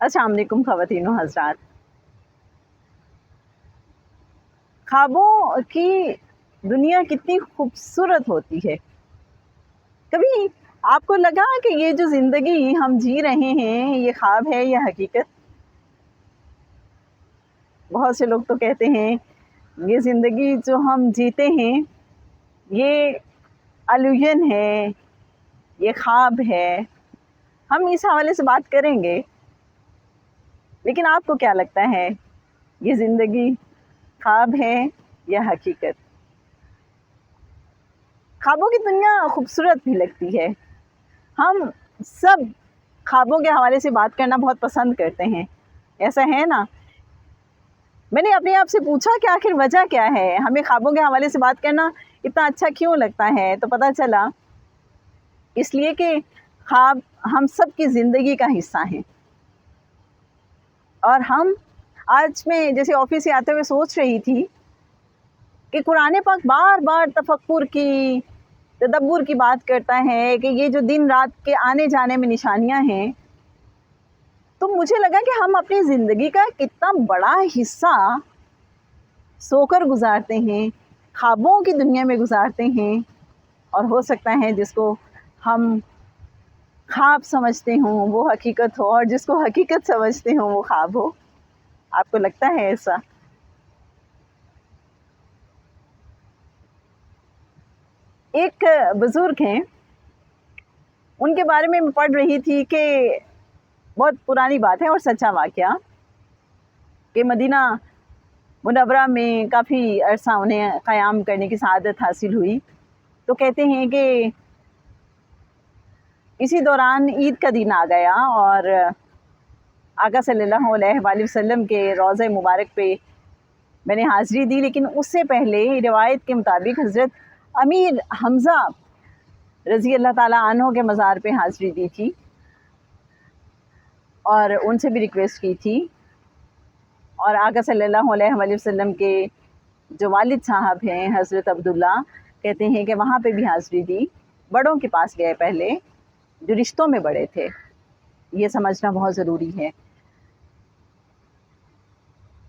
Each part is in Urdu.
السلام علیکم خواتین و حضرات۔ خوابوں کی دنیا کتنی خوبصورت ہوتی ہے۔ کبھی آپ کو لگا کہ یہ جو زندگی ہم جی رہے ہیں یہ خواب ہے یا حقیقت؟ بہت سے لوگ تو کہتے ہیں یہ زندگی جو ہم جیتے ہیں یہ الوژن ہے، یہ خواب ہے۔ ہم اس حوالے سے بات کریں گے، لیکن آپ کو کیا لگتا ہے یہ زندگی خواب ہے یا حقیقت؟ خوابوں کی دنیا خوبصورت بھی لگتی ہے۔ ہم سب خوابوں کے حوالے سے بات کرنا بہت پسند کرتے ہیں، ایسا ہے نا؟ میں نے اپنے آپ سے پوچھا کہ آخر وجہ کیا ہے، ہمیں خوابوں کے حوالے سے بات کرنا اتنا اچھا کیوں لگتا ہے؟ تو پتہ چلا اس لیے کہ خواب ہم سب کی زندگی کا حصہ ہیں۔ اور ہم آج میں جیسے آفس سے آتے ہوئے سوچ رہی تھی کہ قرآن پاک بار بار تفکر کی، تدبر کی بات کرتا ہے کہ یہ جو دن رات کے آنے جانے میں نشانیاں ہیں، تو مجھے لگا کہ ہم اپنی زندگی کا کتنا بڑا حصہ سو کر گزارتے ہیں، خوابوں کی دنیا میں گزارتے ہیں، اور ہو سکتا ہے جس کو ہم خواب سمجھتے ہوں وہ حقیقت ہو، اور جس کو حقیقت سمجھتے ہوں وہ خواب ہو۔ آپ کو لگتا ہے ایسا؟ ایک بزرگ ہیں، ان کے بارے میں پڑھ رہی تھی کہ بہت پرانی بات ہے اور سچا واقعہ کہ مدینہ منورہ میں کافی عرصہ انہیں قیام کرنے کی سعادت حاصل ہوئی۔ تو کہتے ہیں کہ اسی دوران عید کا دن آ گیا اور آقا صلی اللہ علیہ وآلہ وسلم کے روضہ مبارک پہ میں نے حاضری دی، لیکن اس سے پہلے روایت کے مطابق حضرت امیر حمزہ رضی اللہ تعالیٰ عنہ کے مزار پہ حاضری دی تھی اور ان سے بھی ریکویسٹ کی تھی، اور آقا صلی اللہ علیہ وآلہ وسلم کے جو والد صاحب ہیں حضرت عبداللہ، کہتے ہیں کہ وہاں پہ بھی حاضری دی۔ بڑوں کے پاس گئے پہلے، جو رشتوں میں بڑے تھے، یہ سمجھنا بہت ضروری ہے۔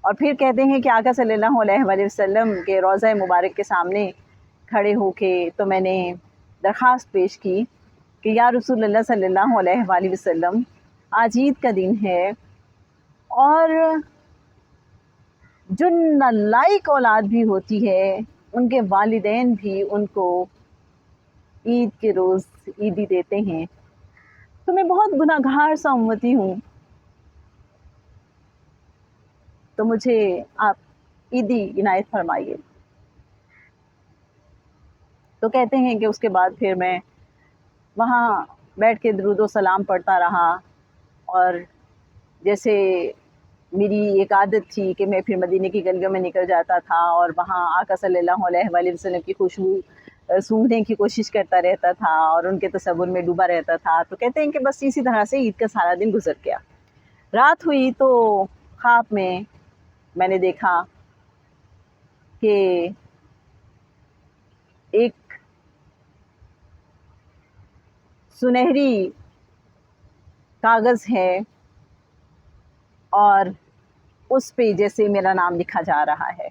اور پھر کہتے ہیں کہ آقا صلی اللہ علیہ وآلہ وسلم کے روضہ مبارک کے سامنے کھڑے ہو کے تو میں نے درخواست پیش کی کہ یا رسول اللہ صلی اللہ علیہ وآلہ وسلم، آج عید کا دن ہے اور جو نالائق اولاد بھی ہوتی ہے ان کے والدین بھی ان کو عید کے روز عیدی دیتے ہیں، تو میں بہت گناہ گار سا امتی ہوں، تو مجھے آپ عیدی عنایت فرمائیے۔ تو کہتے ہیں کہ اس کے بعد پھر میں وہاں بیٹھ کے درود و سلام پڑھتا رہا، اور جیسے میری ایک عادت تھی کہ میں پھر مدینے کی گلیوں میں نکل جاتا تھا اور وہاں آقا صلی اللہ علیہ وآلہ وسلم کی خوشبو سونگھنے کی کوشش کرتا رہتا تھا اور ان کے تصور میں ڈوبا رہتا تھا۔ تو کہتے ہیں کہ بس اسی طرح سے عید کا سارا دن گزر گیا۔ رات ہوئی تو خواب میں نے دیکھا کہ ایک سنہری کاغذ ہے اور اس پہ جیسے میرا نام لکھا جا رہا ہے،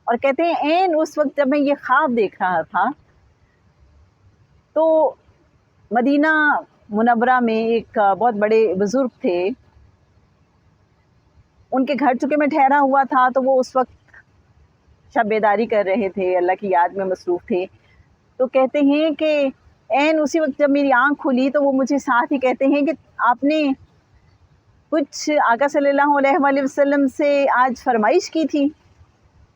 اور کہتے ہیں عین اس وقت جب میں یہ خواب دیکھ رہا تھا تو مدینہ منورہ میں ایک بہت بڑے بزرگ تھے، ان کے گھر چونکہ میں ٹھہرا ہوا تھا تو وہ اس وقت شب بیداری کر رہے تھے، اللہ کی یاد میں مصروف تھے۔ تو کہتے ہیں کہ عین اسی وقت جب میری آنکھ کھلی تو وہ مجھے ساتھ ہی کہتے ہیں کہ آپ نے کچھ آقا صلی اللہ علیہ وآلہ وسلم سے آج فرمائش کی تھی۔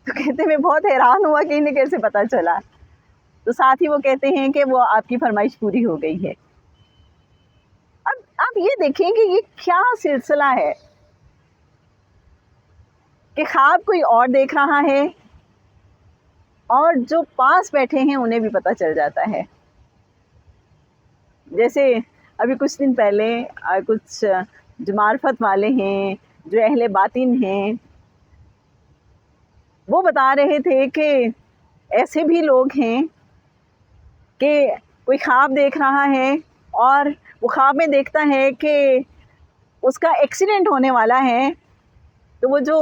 تو کہتے میں بہت حیران ہوا کہ انہیں کیسے پتہ چلا۔ تو ساتھ ہی وہ کہتے ہیں کہ وہ آپ کی فرمائش پوری ہو گئی ہے۔ اب آپ یہ دیکھیں کہ یہ کیا سلسلہ ہے کہ خواب کوئی اور دیکھ رہا ہے اور جو پاس بیٹھے ہیں انہیں بھی پتہ چل جاتا ہے۔ جیسے ابھی کچھ دن پہلے کچھ جو معرفت والے ہیں، جو اہل باطن ہیں، وہ بتا رہے تھے کہ ایسے بھی لوگ ہیں کہ کوئی خواب دیکھ رہا ہے اور وہ خواب میں دیکھتا ہے کہ اس کا ایکسیڈنٹ ہونے والا ہے تو وہ جو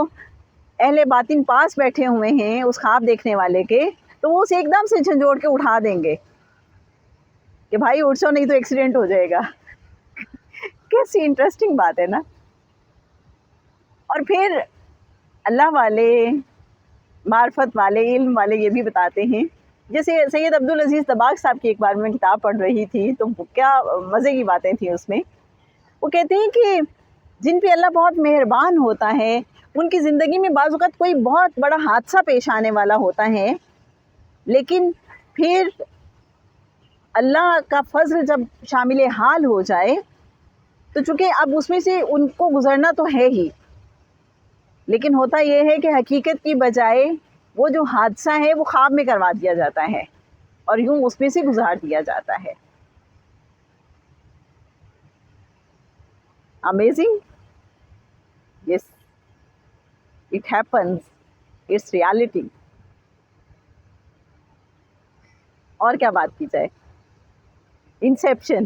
اہل باطن پاس بیٹھے ہوئے ہیں اس خواب دیکھنے والے کے، تو وہ اسے ایک دم سے جھنجھوڑ کے اٹھا دیں گے کہ بھائی اٹھ سو نہیں تو ایکسیڈنٹ ہو جائے گا. کیسی انٹرسٹنگ بات ہے نا. اور پھر اللہ والے، معرفت والے، علم والے یہ بھی بتاتے ہیں، جیسے سید عبدالعزیز دباغ صاحب کی ایک بار میں کتاب پڑھ رہی تھی تو کیا مزے کی باتیں تھیں اس میں. وہ کہتے ہیں کہ جن پہ اللہ بہت مہربان ہوتا ہے ان کی زندگی میں بعض اوقات کوئی بہت بڑا حادثہ پیش آنے والا ہوتا ہے، لیکن پھر اللہ کا فضل جب شامل حال ہو جائے تو چونکہ اب اس میں سے ان کو گزرنا تو ہے ہی، لیکن ہوتا یہ ہے کہ حقیقت کی بجائے وہ جو حادثہ ہے وہ خواب میں کروا دیا جاتا ہے اور یوں اس میں سے گزار دیا جاتا ہے. Amazing? Yes, it happens. It's reality. اور کیا بات کی جائے. انسیپشن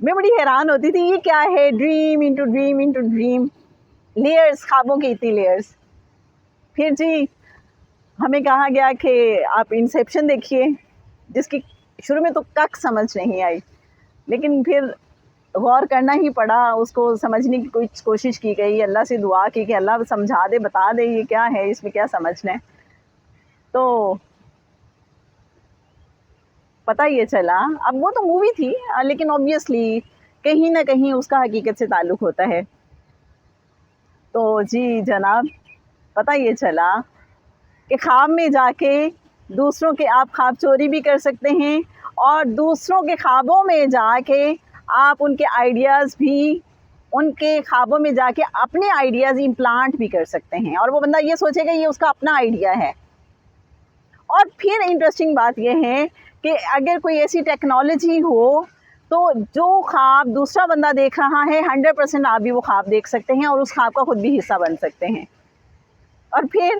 میں بڑی حیران ہوتی تھی، یہ کیا ہے؟ Dream into dream into dream, layers, خوابوں کی اتنی لیئرز. پھر جی ہمیں کہا گیا کہ آپ انسیپشن دیکھیے، جس کی شروع میں تو کک سمجھ نہیں آئی، لیکن پھر غور کرنا ہی پڑا، اس کو سمجھنے کی کچھ کوشش کی گئی، اللہ سے دعا کی کہ اللہ سمجھا دے، بتا دے یہ کیا ہے، اس میں کیا سمجھنا ہے. تو پتہ یہ چلا، اب وہ تو مووی تھی لیکن آبویسلی کہیں نہ کہیں اس کا حقیقت سے تعلق ہوتا ہے. تو جی جناب پتہ یہ چلا کہ خواب میں جا کے دوسروں کے آپ خواب چوری بھی کر سکتے ہیں اور دوسروں کے خوابوں میں جا کے آپ ان کے آئیڈیاز بھی، ان کے خوابوں میں جا کے اپنے آئیڈیاز امپلانٹ بھی کر سکتے ہیں، اور وہ بندہ یہ سوچے گا یہ اس کا اپنا آئیڈیا ہے. اور پھر انٹرسٹنگ بات یہ ہے کہ اگر کوئی ایسی ٹیکنالوجی ہو تو جو خواب دوسرا بندہ دیکھ رہا ہے 100% آپ بھی وہ خواب دیکھ سکتے ہیں اور اس خواب کا خود بھی حصہ بن سکتے ہیں. اور پھر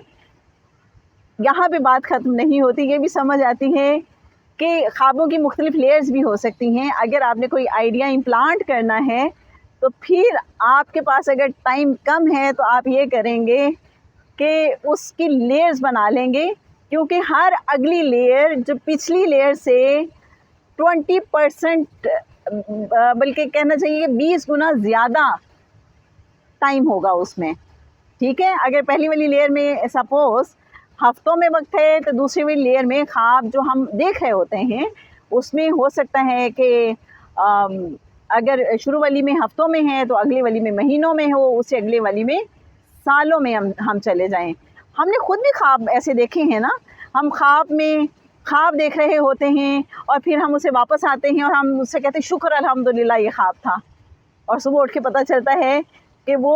یہاں پہ بات ختم نہیں ہوتی، یہ بھی سمجھ آتی ہے کہ خوابوں کی مختلف لیئرز بھی ہو سکتی ہیں. اگر آپ نے کوئی آئیڈیا امپلانٹ کرنا ہے تو پھر آپ کے پاس اگر ٹائم کم ہے تو آپ یہ کریں گے کہ اس کی لیئرز بنا لیں گے، کیونکہ ہر اگلی لیئر جو پچھلی لیئر سے 20% بلکہ کہنا چاہیے 20 گنا زیادہ ٹائم ہوگا اس میں. ٹھیک ہے، اگر پہلی والی لیئر میں سپوز ہفتوں میں وقت ہے تو دوسری والی لیئر میں خواب جو ہم دیکھ رہے ہوتے ہیں اس میں ہو سکتا ہے کہ اگر شروع والی میں ہفتوں میں ہے تو اگلی والی میں مہینوں میں ہو، اس سے اگلے والی میں سالوں میں ہم چلے جائیں. ہم نے خود بھی خواب ایسے دیکھے ہیں نا، ہم خواب میں خواب دیکھ رہے ہوتے ہیں اور پھر ہم اسے واپس آتے ہیں اور ہم اس سے کہتے ہیں شکر الحمدللہ یہ خواب تھا، اور صبح اٹھ کے پتہ چلتا ہے کہ وہ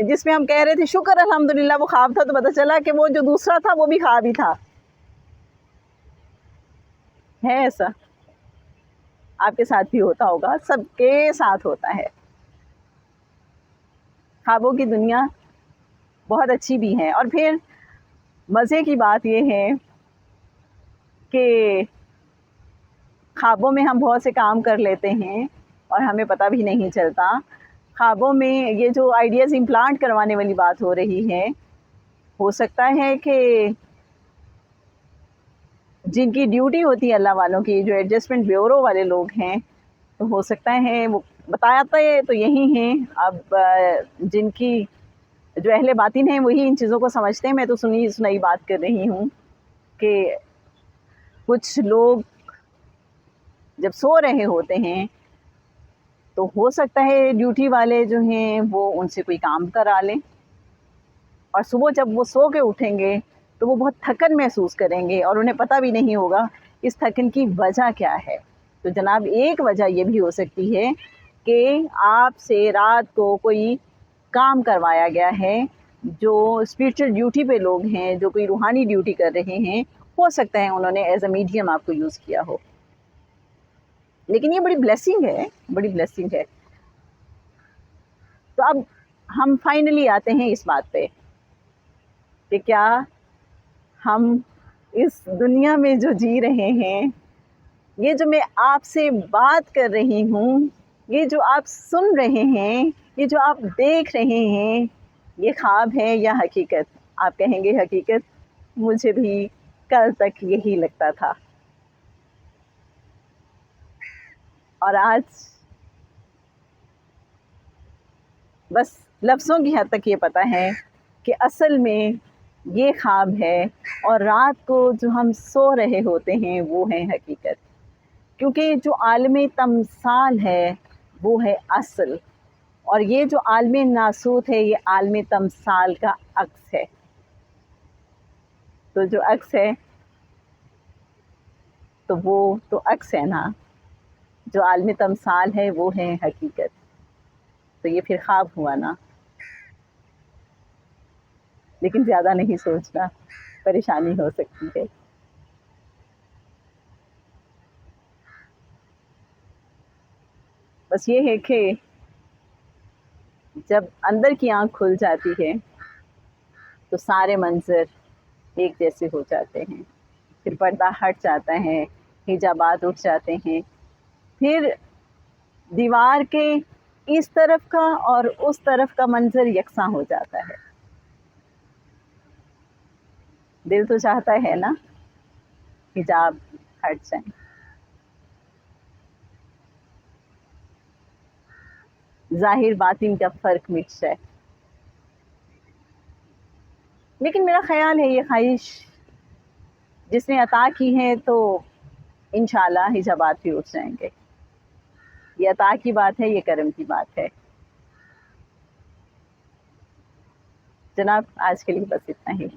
جس میں ہم کہہ رہے تھے شکر الحمدللہ وہ خواب تھا، تو پتہ چلا کہ وہ جو دوسرا تھا وہ بھی خواب ہی تھا. ہے ایسا؟ آپ کے ساتھ بھی ہوتا ہوگا، سب کے ساتھ ہوتا ہے. خوابوں کی دنیا بہت اچھی بھی ہے. اور پھر مزے کی بات یہ ہے کہ خوابوں میں ہم بہت سے کام کر لیتے ہیں اور ہمیں پتہ بھی نہیں چلتا. خوابوں میں یہ جو آئیڈیاز امپلانٹ کروانے والی بات ہو رہی ہے، ہو سکتا ہے کہ جن کی ڈیوٹی ہوتی ہے اللہ والوں کی، جو ایڈجسٹمنٹ بیورو والے لوگ ہیں، تو ہو سکتا ہے وہ بتاتے تو یہی ہیں. اب جن کی جو اہل باطن ہیں وہی ان چیزوں کو سمجھتے ہیں. میں تو سنائی بات کر رہی ہوں کہ کچھ لوگ جب سو رہے ہوتے ہیں تو ہو سکتا ہے ڈیوٹی والے جو ہیں وہ ان سے کوئی کام کرا لیں، اور صبح جب وہ سو کے اٹھیں گے تو وہ بہت تھکن محسوس کریں گے اور انہیں پتہ بھی نہیں ہوگا اس تھکن کی وجہ کیا ہے. تو جناب ایک وجہ یہ بھی ہو سکتی ہے کہ آپ سے رات کو کوئی کام کروایا گیا ہے. جو اسپریچول ڈیوٹی پہ لوگ ہیں، جو کوئی روحانی ڈیوٹی کر رہے ہیں، ہو سکتا ہے انہوں نے ایز اے میڈیم آپ کو یوز کیا ہو. لیکن یہ بڑی بلیسنگ ہے، بڑی بلیسنگ ہے. تو اب ہم فائنلی آتے ہیں اس بات پہ کہ کیا ہم اس دنیا میں جو جی رہے ہیں، یہ جو میں آپ سے بات کر رہی ہوں، یہ جو آپ سن رہے ہیں، یہ جو آپ دیکھ رہے ہیں، یہ خواب ہے یا حقیقت؟ آپ کہیں گے حقیقت، مجھے بھی کل تک یہی لگتا تھا، اور آج بس لفظوں کی حد تک یہ پتہ ہے کہ اصل میں یہ خواب ہے، اور رات کو جو ہم سو رہے ہوتے ہیں وہ ہے حقیقت، کیونکہ جو عالم تمثال ہے وہ ہے اصل، اور یہ جو عالم ناسوت ہے یہ عالم تمثال کا عکس ہے۔ تو جو عکس ہے تو وہ تو عکس ہے نا، جو عالم تمثال ہے وہ ہے حقیقت، تو یہ پھر خواب ہوا نا۔ لیکن زیادہ نہیں سوچنا، پریشانی ہو سکتی ہے۔ بس یہ ہے کہ جب اندر کی آنکھ کھل جاتی ہے تو سارے منظر ایک جیسے ہو جاتے ہیں، پھر پردہ ہٹ جاتا ہے، حجابات اٹھ جاتے ہیں، پھر دیوار کے اس طرف کا اور اس طرف کا منظر یکساں ہو جاتا ہے۔ دل تو چاہتا ہے نا حجاب ہٹ جائیں، ظاہر باطن کا فرق مٹ جائے، لیکن میرا خیال ہے یہ خواہش جس نے عطا کی ہے تو انشاءاللہ حجابات بھی اٹھ جائیں گے۔ یہ عطا کی بات ہے، یہ کرم کی بات ہے۔ جناب آج کے لیے بس اتنا ہی۔